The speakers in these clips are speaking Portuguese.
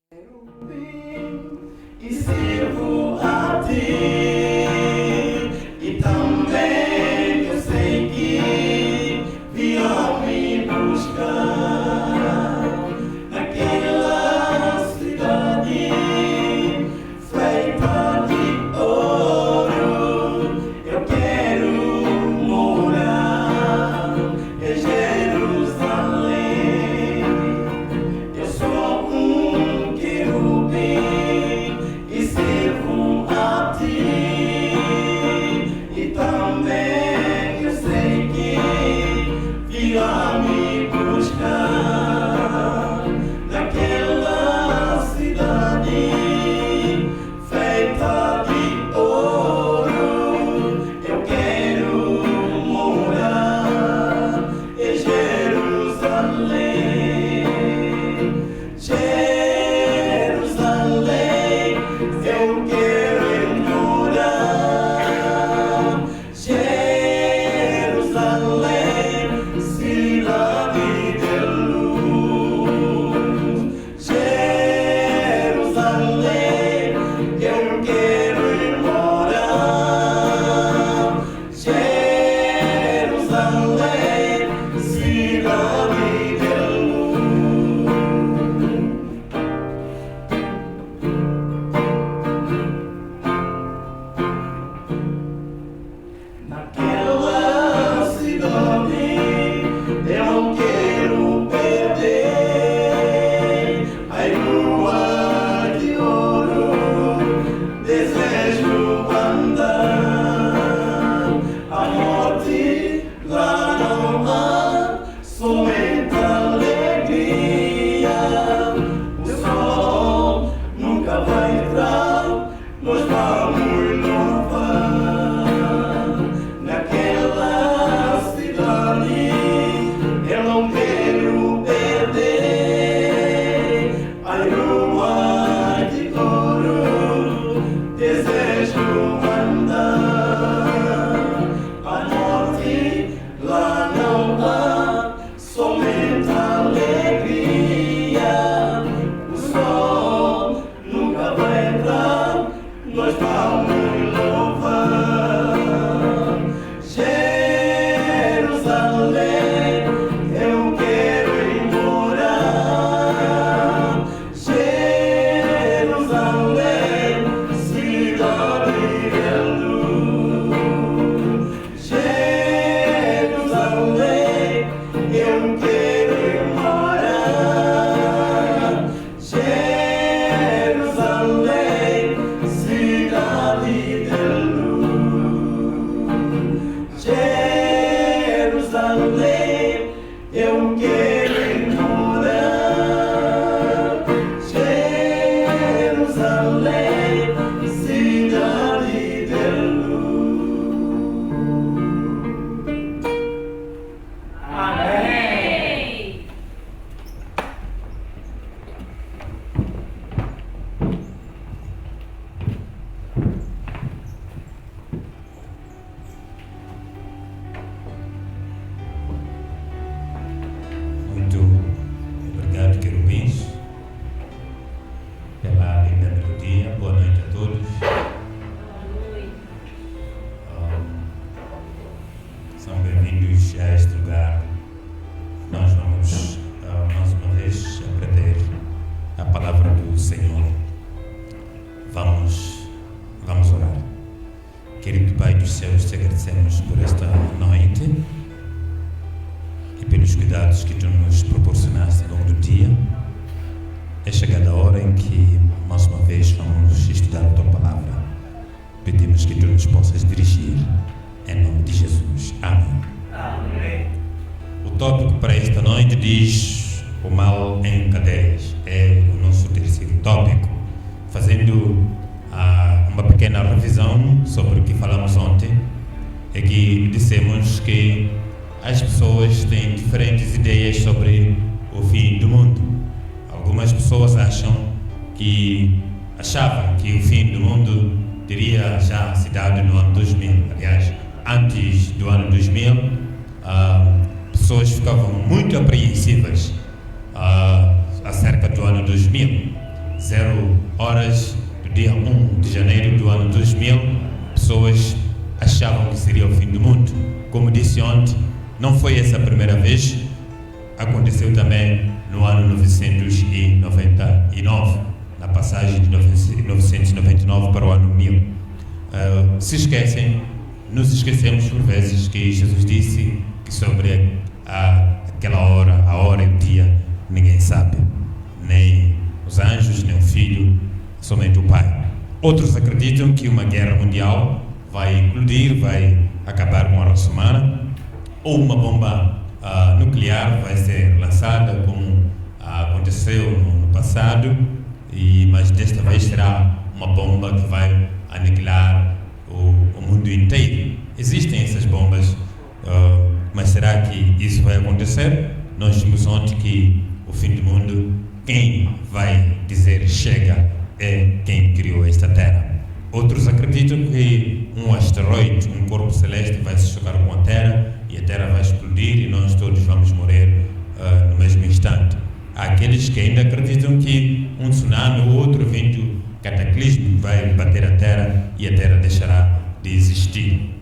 E sirvo a ti, e também eu sei que virão me buscar naquela cidade feita de ouro. Eu quero morar em Jerusalém. Eu sou um querubim e sirvo a ti, e também eu sei que virá me buscar naquela cidade feita de ouro. Eu quero morar em Jerusalém. Jerusalém, eu quero morar. Jerusalém, cidade de luz. Jerusalém, eu quero morar. Jerusalém, cidade de luz. Naquela cidade eu não quero perder a lua de ouro. Desejo andar, a morte lá não há, somente alegria. O sol nunca vai entrar, nós vamos louvar. Naquela cidade eu não quero perder a lua de ouro. Desejo andar, a morte lá não há, somente alegria. O sol nunca vai entrar, nós vamos louvar. Jerusalém, eu quero morar. Jerusalém, cidade de luz. Jerusalém, eu quero morar. Jerusalém, cidade de luz. Jerusalém, eu quero morar. Jerusalém, cidade de luz. Amém. Muito obrigado, querubins, pela linda melodia. Boa noite a todos. São bem-vindos a este lugar. Nós vamos, mais uma vez, aprender a palavra do Senhor. Vamos orar. Querido Pai dos céus, te agradecemos por esta noite e pelos cuidados que tu nos proporcionaste ao longo do dia. É chegada a hora em que, mais uma vez, vamos estudar a tua palavra. Pedimos que tu nos possas dirigir, em nome de Jesus. Amém. Amém. O tópico para esta noite diz: o mal em cadeias. É o nosso terceiro tópico. Fazendo uma pequena revisão sobre o que falamos ontem, é que dissemos que as pessoas têm diferentes ideias sobre o fim do mundo. Algumas pessoas achavam que o fim do mundo teria já se dado no ano 2000. Aliás, antes do ano 2000, pessoas ficavam muito apreensivas acerca do ano 2000. como disse ontem, não foi essa a primeira vez. Aconteceu também no ano 999, na passagem de 999 para o ano 1000. Se esquecem, nos esquecemos por vezes que Jesus disse que sobre aquela hora, a hora e o dia, ninguém sabe, nem os anjos, nem o Filho, somente o Pai. Outros acreditam que uma guerra mundial vai eclodir, vai acabar com a raça humana, ou uma bomba nuclear vai ser lançada, como aconteceu no passado, mas desta vez será uma bomba que vai aniquilar o mundo inteiro. Existem essas bombas, mas será que isso vai acontecer? Nós vimos ontem que o fim do mundo, quem vai dizer chega é quem criou esta Terra. Outros acreditam que um asteroide, um corpo celeste, vai se chocar com a Terra e a Terra vai explodir e nós todos vamos morrer no mesmo instante. Há aqueles que ainda acreditam que um tsunami ou outro evento cataclísmico vai bater a Terra e a Terra deixará de existir.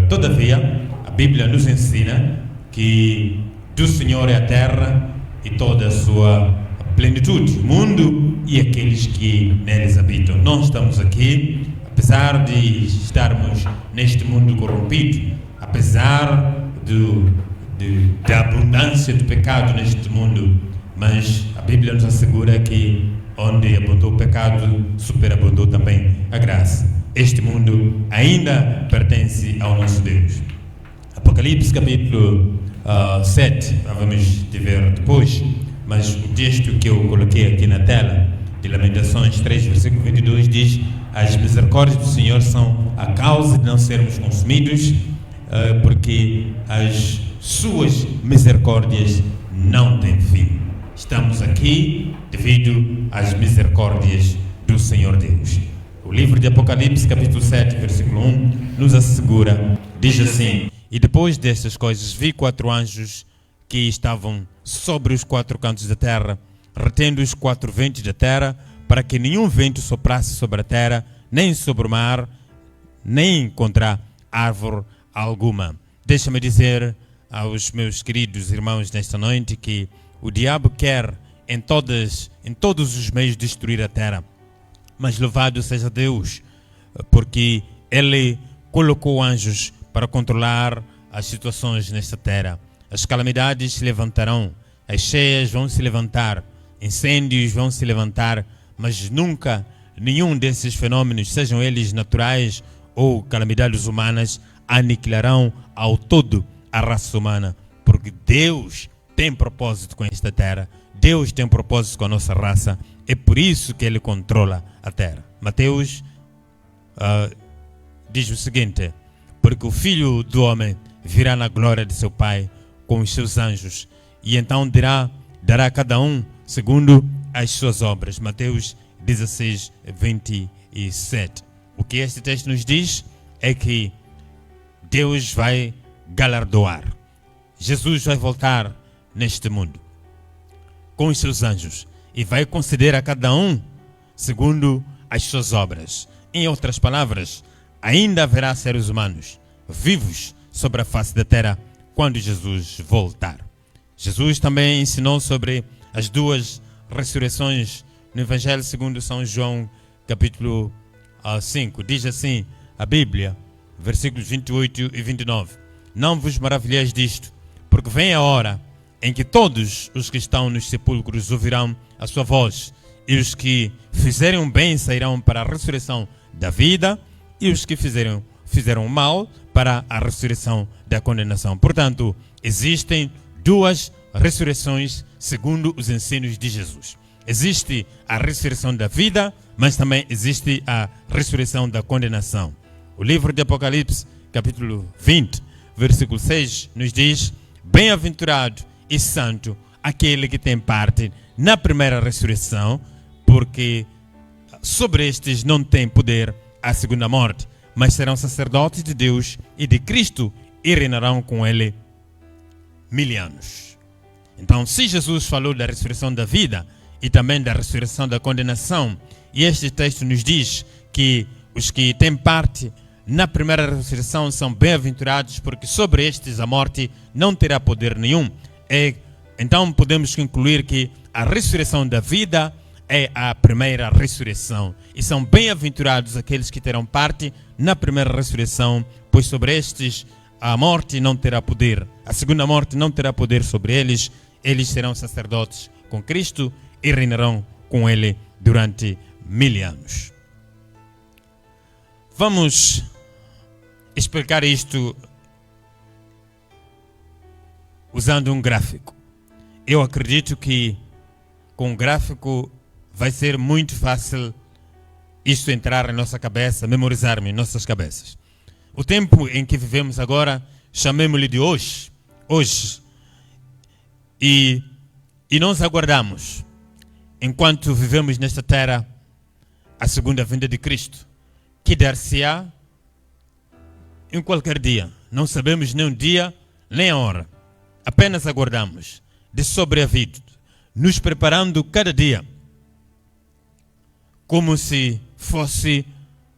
Todavia, a Bíblia nos ensina que do Senhor é a Terra e toda a sua plenitude, o mundo e aqueles que neles habitam. Nós estamos aqui, apesar de estarmos neste mundo corrompido, apesar da abundância do pecado neste mundo, mas a Bíblia nos assegura que onde abundou o pecado, superabundou também a graça. Este mundo ainda pertence ao nosso Deus. Apocalipse capítulo 7, vamos ver depois, mas o texto que eu coloquei aqui na tela, de Lamentações 3, versículo 22, diz: as misericórdias do Senhor são a causa de não sermos consumidos, porque as suas misericórdias não têm fim. Estamos aqui devido às misericórdias do Senhor Deus. O livro de Apocalipse, capítulo 7, versículo 1, nos assegura, diz assim: e depois destas coisas vi 4 anjos que estavam sobre os 4 cantos da terra, retendo os 4 ventos da terra, para que nenhum vento soprasse sobre a terra, nem sobre o mar, nem contra árvore alguma. Deixa-me dizer aos meus queridos irmãos nesta noite que o diabo quer em todos os meios destruir a terra. Mas louvado seja Deus, porque Ele colocou anjos para controlar as situações nesta terra. As calamidades se levantarão, as cheias vão se levantar, incêndios vão se levantar, mas nunca nenhum desses fenômenos, sejam eles naturais ou calamidades humanas, aniquilarão ao todo a raça humana, porque Deus tem propósito com esta terra, Deus tem propósito com a nossa raça, é por isso que Ele controla a terra. Mateus diz o seguinte: porque o Filho do Homem virá na glória de seu Pai com os seus anjos, e então dará a cada um segundo as suas obras. Mateus 16, 27. O que este texto nos diz é que Deus vai galardoar. Jesus vai voltar neste mundo com os seus anjos e vai conceder a cada um segundo as suas obras. Em outras palavras, ainda haverá seres humanos vivos sobre a face da terra quando Jesus voltar. Jesus também ensinou sobre as 2 ressurreições no Evangelho segundo São João, capítulo 5. Diz assim a Bíblia, versículos 28 e 29. Não vos maravilheis disto, porque vem a hora em que todos os que estão nos sepulcros ouvirão a sua voz, e os que fizerem bem sairão para a ressurreição da vida, e os que fizeram mal para a ressurreição da condenação. Portanto, existem 2 ressurreições segundo os ensinos de Jesus. Existe a ressurreição da vida, mas também existe a ressurreição da condenação. O livro de Apocalipse, capítulo 20, versículo 6, nos diz: bem-aventurado e santo aquele que tem parte na primeira ressurreição, porque sobre estes não tem poder a segunda morte, mas serão sacerdotes de Deus e de Cristo e reinarão com Ele 1000 anos. Então, se Jesus falou da ressurreição da vida e também da ressurreição da condenação, e este texto nos diz que os que têm parte na primeira ressurreição são bem-aventurados, porque sobre estes a morte não terá poder nenhum. Então podemos concluir que a ressurreição da vida é a primeira ressurreição. E são bem-aventurados aqueles que terão parte na primeira ressurreição, pois sobre estes a morte não terá poder. A segunda morte não terá poder sobre eles. Eles serão sacerdotes com Cristo e reinarão com Ele durante 1000 anos. Vamos explicar isto usando um gráfico. Eu acredito que com um gráfico vai ser muito fácil isto entrar em nossa cabeça, memorizarmos em nossas cabeças. O tempo em que vivemos agora, chamemos-lhe de hoje. E nós aguardamos, enquanto vivemos nesta terra, a segunda vinda de Cristo, que dar-se-á em qualquer dia. Não sabemos nem o dia, nem a hora. Apenas aguardamos, de sobreaviso, nos preparando cada dia, como se fosse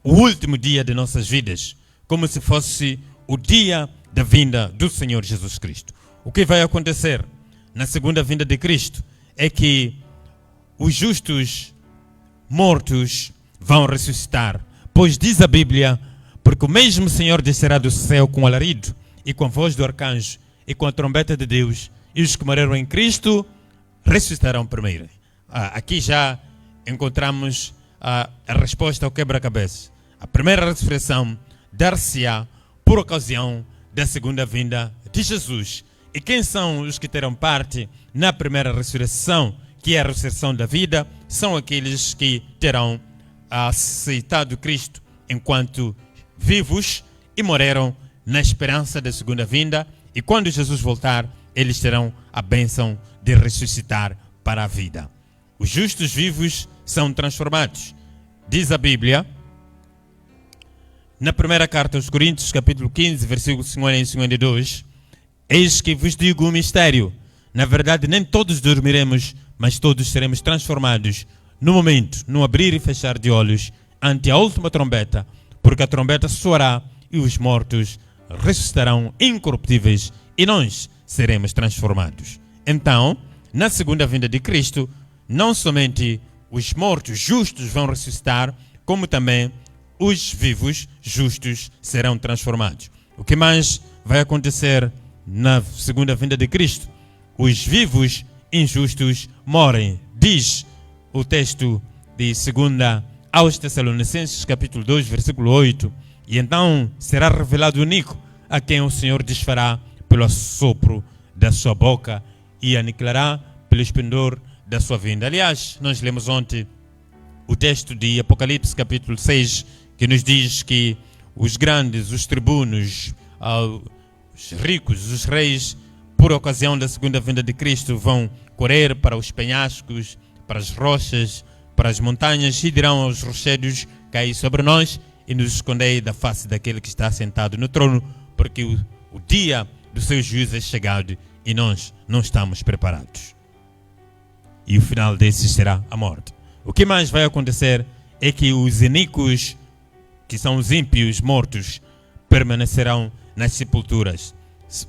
o último dia de nossas vidas, como se fosse o dia da vinda do Senhor Jesus Cristo. O que vai acontecer na segunda vinda de Cristo é que os justos mortos vão ressuscitar, pois diz a Bíblia, porque o mesmo Senhor descerá do céu com alarido e com a voz do arcanjo e com a trombeta de Deus, e os que morreram em Cristo ressuscitarão primeiro. Aqui já encontramos a resposta ao quebra-cabeça. A primeira ressurreição dar-se-á por ocasião da segunda vinda de Jesus. E quem são os que terão parte na primeira ressurreição, que é a ressurreição da vida? São aqueles que terão aceitado Cristo enquanto vivos e morreram na esperança da segunda vinda. E quando Jesus voltar, eles terão a bênção de ressuscitar para a vida. Os justos vivos são transformados. Diz a Bíblia, na primeira carta aos Coríntios, capítulo 15, versículos 50 e 52, eis que vos digo um mistério. Na verdade, nem todos dormiremos, mas todos seremos transformados no momento, no abrir e fechar de olhos, ante a última trombeta, porque a trombeta soará e os mortos ressuscitarão incorruptíveis e nós seremos transformados. Então, na segunda vinda de Cristo, não somente os mortos justos vão ressuscitar, como também os vivos justos serão transformados. O que mais vai acontecer na segunda vinda de Cristo? Os vivos injustos morrem. Diz o texto de 2 aos Tessalonicenses, capítulo 2, versículo 8. E então será revelado o único a quem o Senhor desfará pelo assopro da sua boca e aniquilará pelo esplendor da sua vinda. Aliás, nós lemos ontem o texto de Apocalipse, capítulo 6, que nos diz que os grandes, os tribunos, os ricos, os reis, por ocasião da segunda vinda de Cristo, vão correr para os penhascos, para as rochas, para as montanhas e dirão aos rochedos: caí sobre nós e nos escondei da face daquele que está sentado no trono, porque o dia do seu juízo é chegado e nós não estamos preparados. E o final desses será a morte. O que mais vai acontecer é que os iníquos, que são os ímpios mortos, permanecerão nas sepulturas.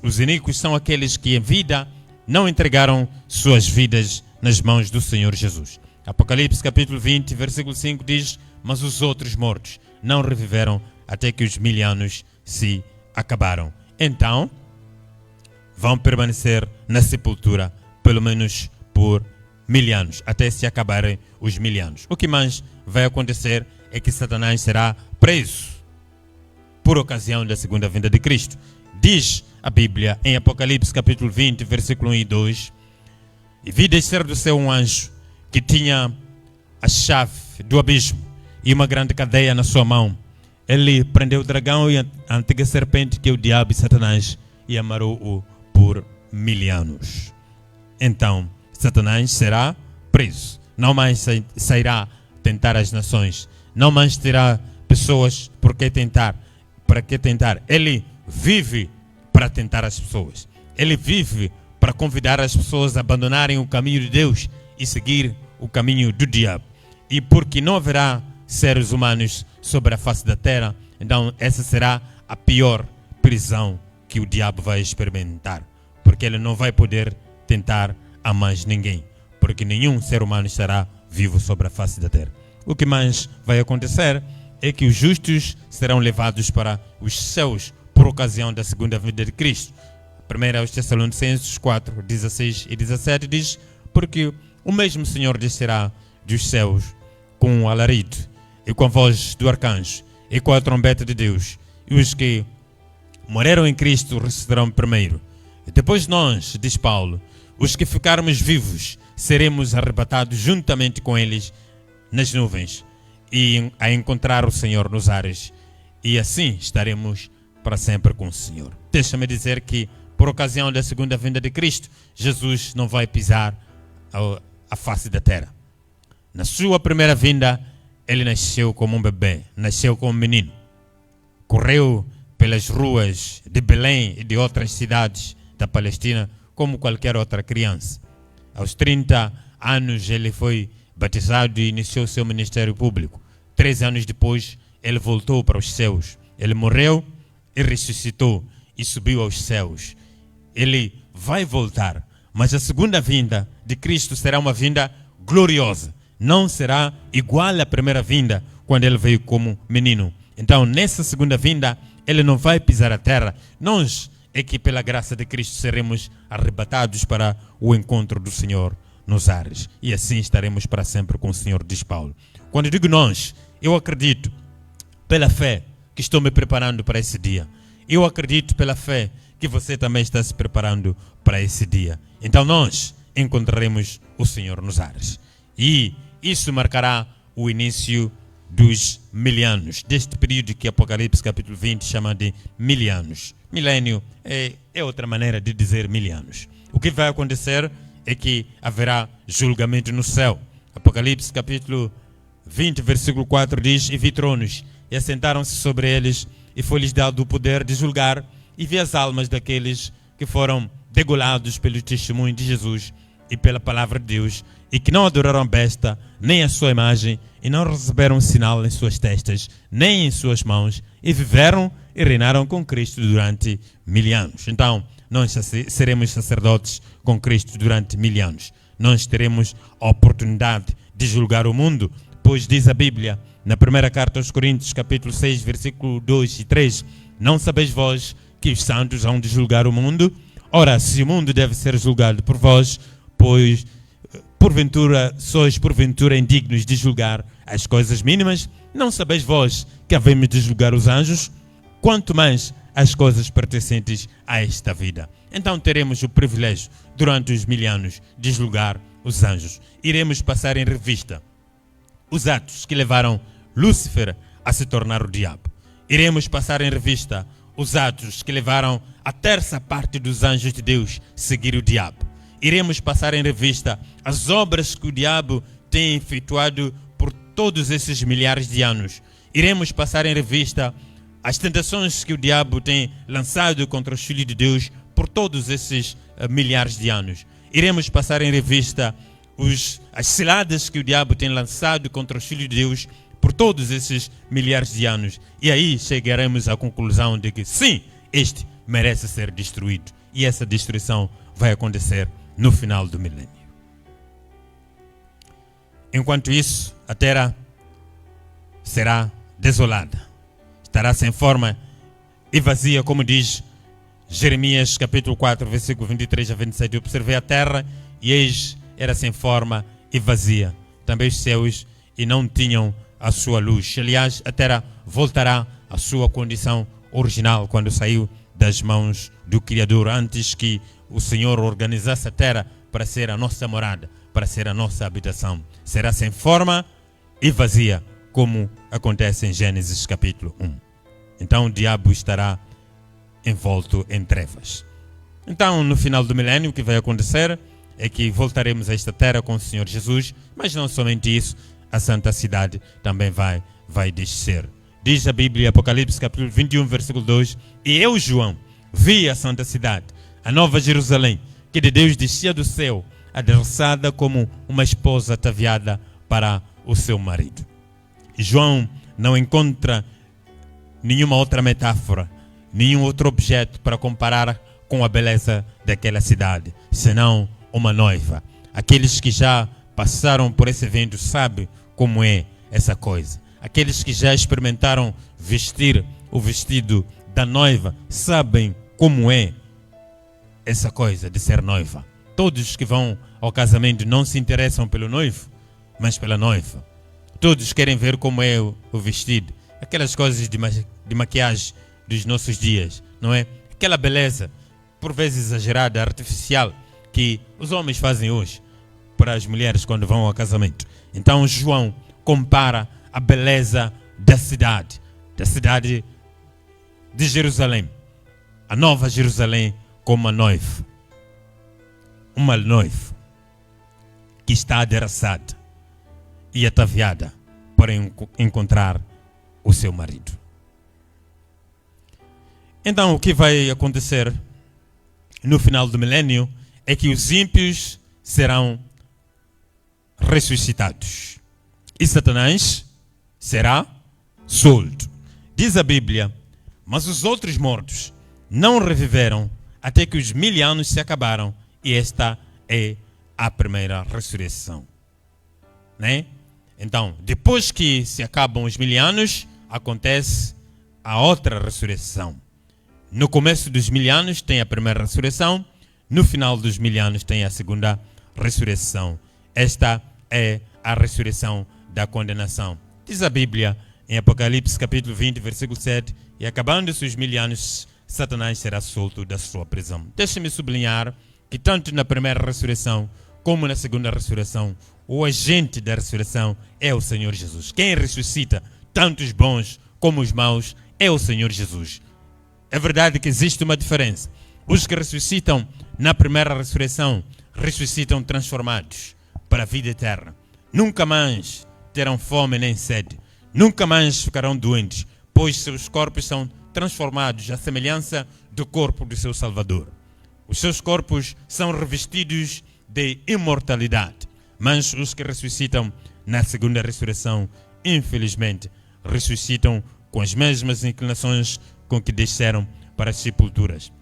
Os iníquos são aqueles que em vida não entregaram suas vidas nas mãos do Senhor Jesus. Apocalipse capítulo 20, versículo 5 diz: mas os outros mortos não reviveram até que os 1000 anos se acabaram. Então, vão permanecer na sepultura pelo menos por 1000 anos, até se acabarem os 1000 anos. O que mais vai acontecer é que Satanás será preso por ocasião da segunda vinda de Cristo. Diz a Bíblia em Apocalipse capítulo 20, versículo 1 e 2: e vi descer do céu um anjo que tinha a chave do abismo e uma grande cadeia na sua mão. Ele prendeu o dragão e a antiga serpente, que é o diabo e Satanás, e amarrou-o por 1000 anos. Então, Satanás será preso. Não mais sairá tentar as nações. Não mais terá pessoas para que tentar. Ele vive para tentar as pessoas. Ele vive para convidar as pessoas a abandonarem o caminho de Deus e seguir o caminho do diabo. E porque não haverá seres humanos sobre a face da terra, Então essa será a pior prisão que o diabo vai experimentar, porque ele não vai poder tentar a mais ninguém, porque nenhum ser humano estará vivo sobre a face da terra. O que mais vai acontecer é que os justos serão levados para os céus por ocasião da segunda vinda de Cristo. 1 aos Tessalonicenses 4, 16 e 17 diz: porque o mesmo Senhor descerá dos céus com um alarido e com a voz do arcanjo e com a trombeta de Deus, e os que morreram em Cristo ressuscitarão primeiro. E depois nós, diz Paulo, os que ficarmos vivos, seremos arrebatados juntamente com eles nas nuvens e a encontrar o Senhor nos ares, e assim estaremos para sempre com o Senhor. Deixa-me dizer que por ocasião da segunda vinda de Cristo, Jesus não vai pisar a face da terra. Na sua primeira vinda, ele nasceu como um bebê, nasceu como um menino. Correu pelas ruas de Belém e de outras cidades da Palestina como qualquer outra criança. Aos 30 anos ele foi batizado e iniciou seu ministério público. 3 anos depois ele voltou para os céus. Ele morreu e ressuscitou e subiu aos céus. Ele vai voltar, mas a segunda vinda de Cristo será uma vinda gloriosa. Não será igual à primeira vinda, quando ele veio como menino. Então, nessa segunda vinda, ele não vai pisar a terra. Nós é que, pela graça de Cristo, seremos arrebatados para o encontro do Senhor nos ares. E assim estaremos para sempre com o Senhor, diz Paulo. Quando digo nós, eu acredito, pela fé, que estou me preparando para esse dia. Eu acredito, pela fé, que você também está se preparando para esse dia. Então nós encontraremos o Senhor nos ares. E isso marcará o início dos 1000 anos, deste período que Apocalipse capítulo 20 chama de 1000 anos. Milênio é outra maneira de dizer 1000 anos. O que vai acontecer é que haverá julgamento no céu. Apocalipse capítulo 20, versículo 4 diz: e vi tronos, e assentaram-se sobre eles, e foi-lhes dado o poder de julgar, e vi as almas daqueles que foram degolados pelo testemunho de Jesus e pela palavra de Deus, e que não adoraram a besta, nem a sua imagem, e não receberam sinal em suas testas, nem em suas mãos, e viveram e reinaram com Cristo durante 1000 anos. Então, nós seremos sacerdotes com Cristo durante 1000 anos. Nós teremos a oportunidade de julgar o mundo, pois diz a Bíblia, na primeira carta aos Coríntios, capítulo 6, versículo 2 e 3, não sabeis vós que os santos hão de julgar o mundo? Ora, se o mundo deve ser julgado por vós, pois porventura sois porventura indignos de julgar as coisas mínimas, não sabeis vós que havemos de julgar os anjos? Quanto mais as coisas pertencentes a esta vida. Então teremos o privilégio, durante os 1000 anos, de julgar os anjos. Iremos passar em revista os atos que levaram Lúcifer a se tornar o diabo. Iremos passar em revista os atos que levaram a terça parte dos anjos de Deus a seguir o diabo. Iremos passar em revista as obras que o diabo tem efetuado por todos esses milhares de anos. Iremos passar em revista as tentações que o diabo tem lançado contra os filhos de Deus por todos esses milhares de anos. Iremos passar em revista as ciladas que o diabo tem lançado contra os filhos de Deus por todos esses milhares de anos. E aí chegaremos à conclusão de que sim, este merece ser destruído. E essa destruição vai acontecer no final do milênio. Enquanto isso, a terra será desolada, estará sem forma e vazia, como diz Jeremias capítulo 4, versículo 23 a 27. Eu observei a terra e eis era sem forma e vazia, também os céus, e não tinham a sua luz. Aliás, a terra voltará à sua condição original quando saiu das mãos do Criador, antes que o Senhor organizasse a terra para ser a nossa morada, para ser a nossa habitação. Será sem forma e vazia, como acontece em Gênesis capítulo 1. Então o diabo estará envolto em trevas. Então, no final do milênio, o que vai acontecer é que voltaremos a esta terra com o Senhor Jesus, mas não somente isso, a santa cidade também vai descer. Diz a Bíblia, Apocalipse capítulo 21, versículo 2, e eu, João, vi a santa cidade, a nova Jerusalém, que de Deus descia do céu, adereçada como uma esposa ataviada para o seu marido. João não encontra nenhuma outra metáfora, nenhum outro objeto para comparar com a beleza daquela cidade, senão uma noiva. Aqueles que já passaram por esse evento sabem como é essa coisa. Aqueles que já experimentaram vestir o vestido da noiva sabem como é essa coisa de ser noiva. Todos que vão ao casamento não se interessam pelo noivo, mas pela noiva. Todos querem ver como é o vestido. Aquelas coisas de maquiagem dos nossos dias, não é? Aquela beleza, por vezes exagerada, artificial, que os homens fazem hoje para as mulheres quando vão ao casamento. Então João compara a beleza da cidade de Jerusalém, a nova Jerusalém, como uma noiva que está adereçada e ataviada para encontrar o seu marido. Então o que vai acontecer no final do milênio é que os ímpios serão ressuscitados e Satanás será solto. Diz a Bíblia: mas os outros mortos não reviveram até que os 1000 anos se acabaram, e esta é a primeira ressurreição, né? Então, depois que se acabam os 1000 anos, acontece a outra ressurreição. No começo dos 1000 anos tem a primeira ressurreição, no final dos 1000 anos tem a segunda ressurreição. Esta é a ressurreição da condenação. Diz a Bíblia em Apocalipse capítulo 20, versículo 7, e acabando-se os 1000 anos, Satanás será solto da sua prisão. Deixe-me sublinhar que tanto na primeira ressurreição como na segunda ressurreição, o agente da ressurreição é o Senhor Jesus. Quem ressuscita tanto os bons como os maus é o Senhor Jesus. É verdade que existe uma diferença. Os que ressuscitam na primeira ressurreição ressuscitam transformados para a vida eterna. Nunca mais terão fome nem sede. Nunca mais ficarão doentes, pois seus corpos são transformados à semelhança do corpo do seu Salvador. Os seus corpos são revestidos de imortalidade. Mas os que ressuscitam na segunda ressurreição, infelizmente, ressuscitam com as mesmas inclinações com que desceram para as sepulturas.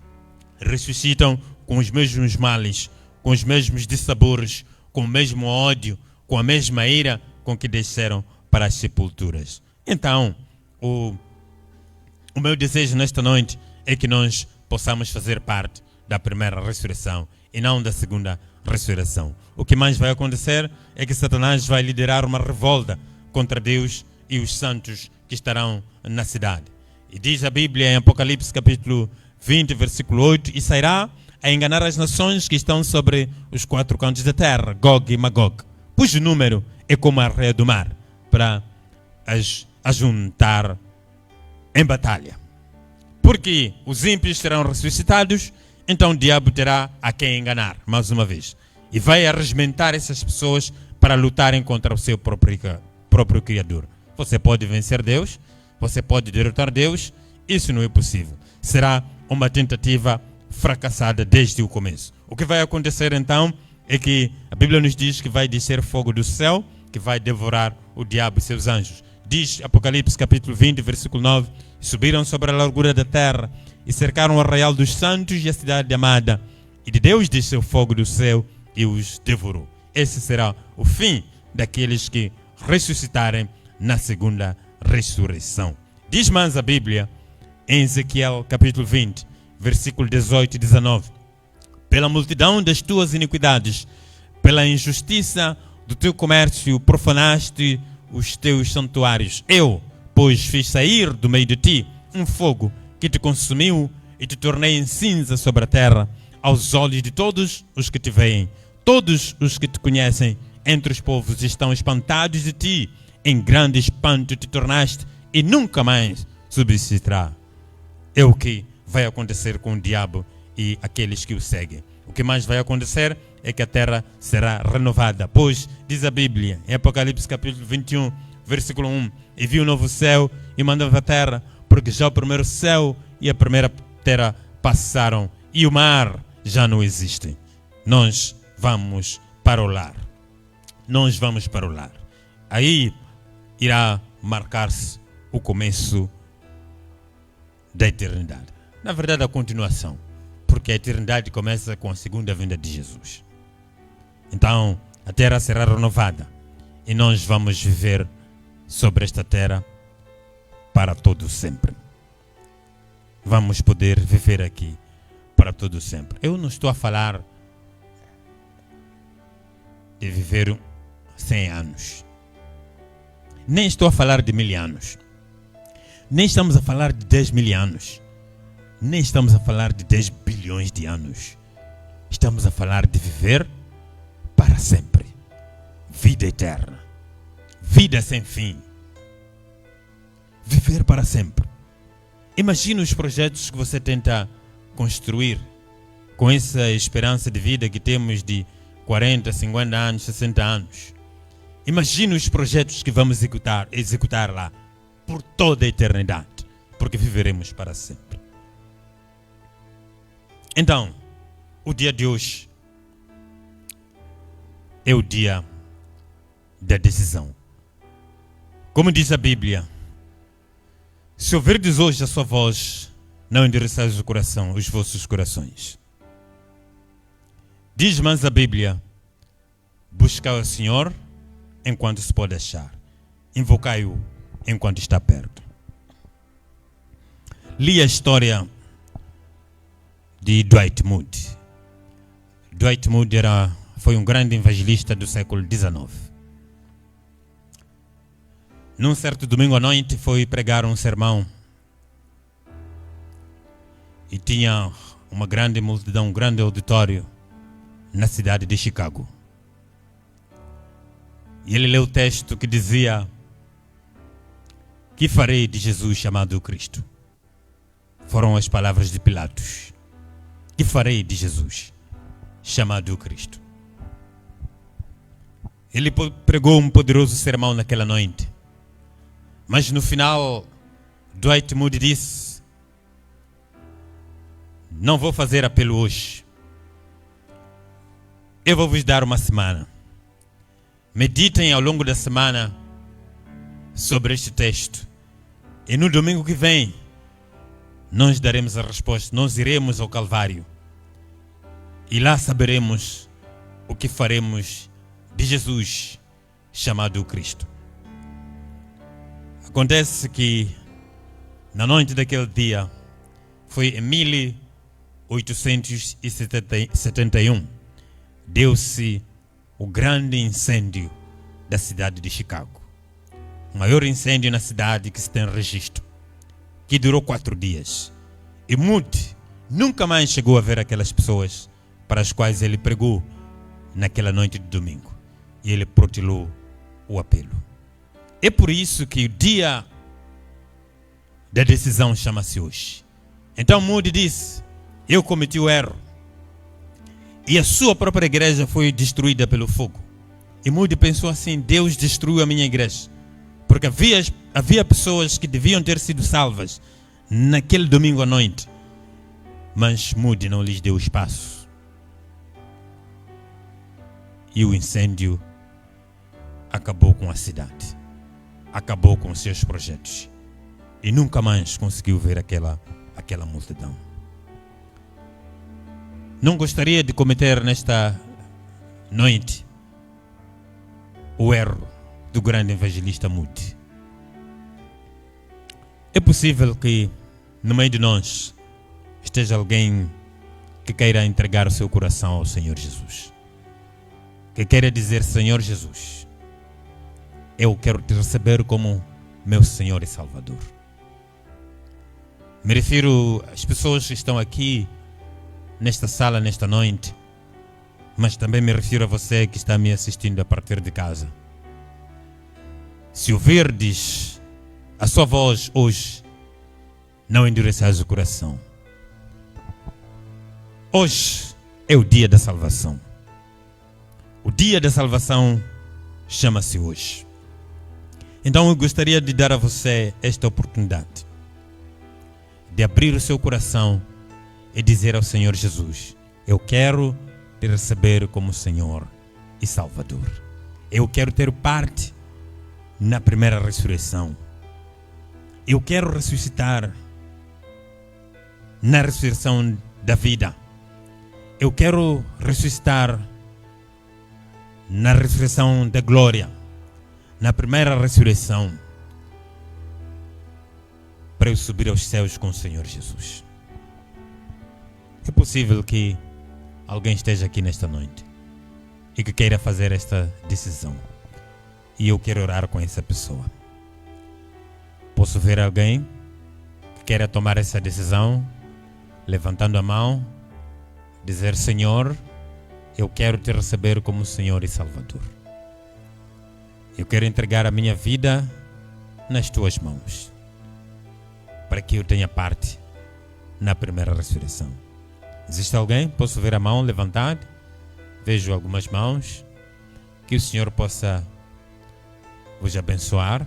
Ressuscitam com os mesmos males, com os mesmos dissabores, com o mesmo ódio, com a mesma ira com que desceram para as sepulturas. Então, o meu desejo nesta noite é que nós possamos fazer parte da primeira ressurreição e não da segunda ressurreição. O que mais vai acontecer é que Satanás vai liderar uma revolta contra Deus e os santos que estarão na cidade. E diz a Bíblia em Apocalipse capítulo 20, versículo 8, e sairá a enganar as nações que estão sobre os 4 cantos da terra, Gog e Magog, cujo número é como a areia do mar, para as ajuntar em batalha. Porque os ímpios serão ressuscitados, então o diabo terá a quem enganar, mais uma vez. E vai arregimentar essas pessoas para lutarem contra o seu próprio Criador. Você pode vencer Deus, você pode derrotar Deus, isso não é possível. Será uma tentativa fracassada desde o começo. O que vai acontecer então é que a Bíblia nos diz que vai descer fogo do céu, que vai devorar o diabo e seus anjos. Diz Apocalipse capítulo 20, versículo 9, subiram sobre a largura da terra e cercaram o arraial dos santos e a cidade amada. E de Deus desceu fogo do céu e os devorou. Esse será o fim daqueles que ressuscitarem na segunda ressurreição. Diz mais a Bíblia em Ezequiel capítulo 20, versículo 18 e 19. Pela multidão das tuas iniquidades, pela injustiça do teu comércio, profanaste os teus santuários. Eu, pois, fiz sair do meio de ti um fogo que te consumiu e te tornei em cinza sobre a terra, aos olhos de todos os que te veem. Todos os que te conhecem entre os povos estão espantados de ti. Em grande espanto te tornaste e nunca mais subsistirá. É o que vai acontecer com o diabo e aqueles que o seguem. O que mais vai acontecer é que a terra será renovada. Pois, diz a Bíblia, em Apocalipse capítulo 21, versículo 1, e vi um novo céu e uma nova terra, porque já o primeiro céu e a primeira terra passaram e o mar já não existe. Nós vamos para o lar. Nós vamos para o lar. Aí irá marcar-se o começo da eternidade. Na verdade, a continuação, porque a eternidade começa com a segunda vinda de Jesus. Então, a terra será renovada e nós vamos viver sobre esta terra para todo sempre. Vamos poder viver aqui para todo sempre. Eu não estou a falar de viver 100 anos. Nem estou a falar de 1000 anos. Nem estamos a falar de 10 mil anos. Nem estamos a falar de 10 bilhões de anos. Estamos a falar de viver para sempre. Vida eterna. Vida sem fim. Viver para sempre. Imagina os projetos que você tenta construir com essa esperança de vida que temos de 40, 50 anos, 60 anos. Imagina os projetos que vamos executar lá por toda a eternidade, porque viveremos para sempre. Então, o dia de hoje é o dia da decisão. Como diz a Bíblia, se ouvirdes hoje a sua voz, não endereçais o coração, os vossos corações. Diz mais a Bíblia, buscai o Senhor enquanto se pode achar, invocai-o enquanto está perto. Li a história de Dwight Moody. Dwight Moody foi um grande evangelista do século XIX. Num certo domingo à noite foi pregar um sermão e tinha uma grande multidão, um grande auditório na cidade de Chicago. E ele leu o texto que dizia: que farei de Jesus chamado Cristo? Foram as palavras de Pilatos. Que farei de Jesus chamado Cristo? Ele pregou um poderoso sermão naquela noite. Mas no final, Dwight Moody disse: não vou fazer apelo hoje. Eu vou vos dar uma semana. Meditem ao longo da semana sobre este texto. E no domingo que vem, nós daremos a resposta. Nós iremos ao Calvário. E lá saberemos o que faremos de Jesus chamado Cristo. Acontece que na noite daquele dia, foi em 1871, deu-se o grande incêndio da cidade de Chicago. O maior incêndio na cidade que se tem registro, que durou 4 dias. E Moody nunca mais chegou a ver aquelas pessoas para as quais ele pregou naquela noite de domingo. E ele protelou o apelo. É por isso que o dia da decisão chama-se hoje. Então Moody disse: eu cometi o erro. E a sua própria igreja foi destruída pelo fogo. E Moody pensou assim: Deus destruiu a minha igreja. Porque havia pessoas que deviam ter sido salvas naquele domingo à noite. Mas Moody não lhes deu espaço. E o incêndio acabou com a cidade. Acabou com os seus projetos. E nunca mais conseguiu ver aquela multidão. Não gostaria de cometer nesta noite o erro do grande evangelista Moody. É possível que no meio de nós esteja alguém que queira entregar o seu coração ao Senhor Jesus. Que queira dizer: Senhor Jesus, eu quero te receber como meu Senhor e Salvador. Me refiro às pessoas que estão aqui nesta sala, nesta noite, mas também me refiro a você que está me assistindo a partir de casa. Se ouvirdes a sua voz hoje, não endureçais o coração. Hoje é o dia da salvação. O dia da salvação chama-se hoje. Então eu gostaria de dar a você esta oportunidade de abrir o seu coração e dizer ao Senhor Jesus: eu quero te receber como Senhor e Salvador. Eu quero ter parte na primeira ressurreição. Eu quero ressuscitar na ressurreição da vida. Eu quero ressuscitar na ressurreição da glória, na primeira ressurreição, para eu subir aos céus com o Senhor Jesus. É possível que alguém esteja aqui nesta noite e que queira fazer esta decisão, e eu quero orar com essa pessoa. Posso ver alguém que queira tomar essa decisão, levantando a mão, dizer: Senhor, eu quero te receber como Senhor e Salvador. Eu quero entregar a minha vida nas tuas mãos, para que eu tenha parte na primeira ressurreição. Existe alguém? Posso ver a mão levantada? Vejo algumas mãos. Que o Senhor possa vos abençoar.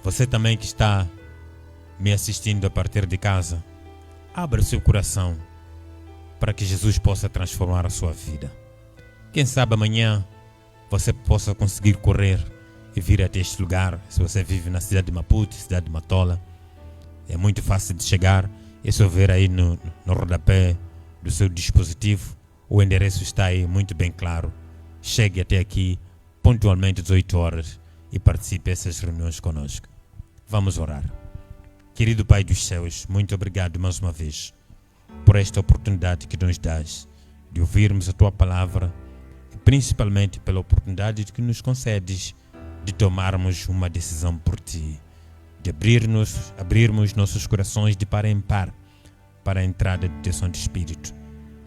Você também que está me assistindo a partir de casa, abra o seu coração para que Jesus possa transformar a sua vida. Quem sabe amanhã você possa conseguir correr e vir até este lugar. Se você vive na cidade de Maputo, cidade de Matola, é muito fácil de chegar. É só ver aí no rodapé do seu dispositivo. O endereço está aí muito bem claro. Chegue até aqui pontualmente às 18 horas e participe dessas reuniões conosco. Vamos orar. Querido Pai dos céus, muito obrigado mais uma vez por esta oportunidade que nos dás de ouvirmos a Tua palavra e principalmente pela oportunidade que nos concedes de tomarmos uma decisão por Ti, de abrirmos nossos corações de par em par para a entrada do Teu Santo Espírito,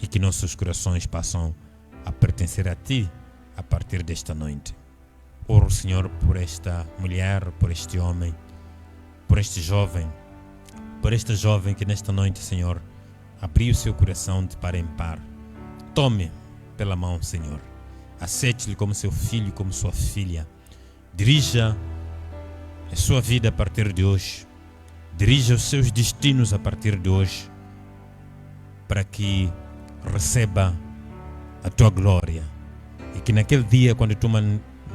e que nossos corações passam a pertencer a Ti a partir desta noite. Oro, Senhor, por esta mulher, por este homem, por este jovem, por esta jovem que nesta noite, Senhor, abriu o seu coração de par em par. Tome pela mão, Senhor. Aceite-lhe como seu filho, como sua filha. Dirija a sua vida a partir de hoje. Dirija os seus destinos a partir de hoje, para que receba a Tua glória. E que naquele dia, quando Tu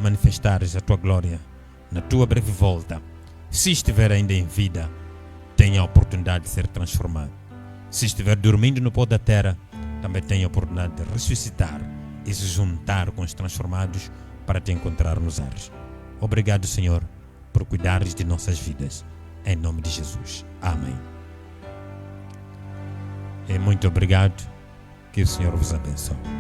manifestares a Tua glória, na Tua breve volta, se estiver ainda em vida, tenha a oportunidade de ser transformado. Se estiver dormindo no pó da terra, também tenha a oportunidade de ressuscitar e se juntar com os transformados para Te encontrar nos ares. Obrigado, Senhor, por cuidares de nossas vidas. Em nome de Jesus. Amém. E muito obrigado. Que o Senhor vos abençoe.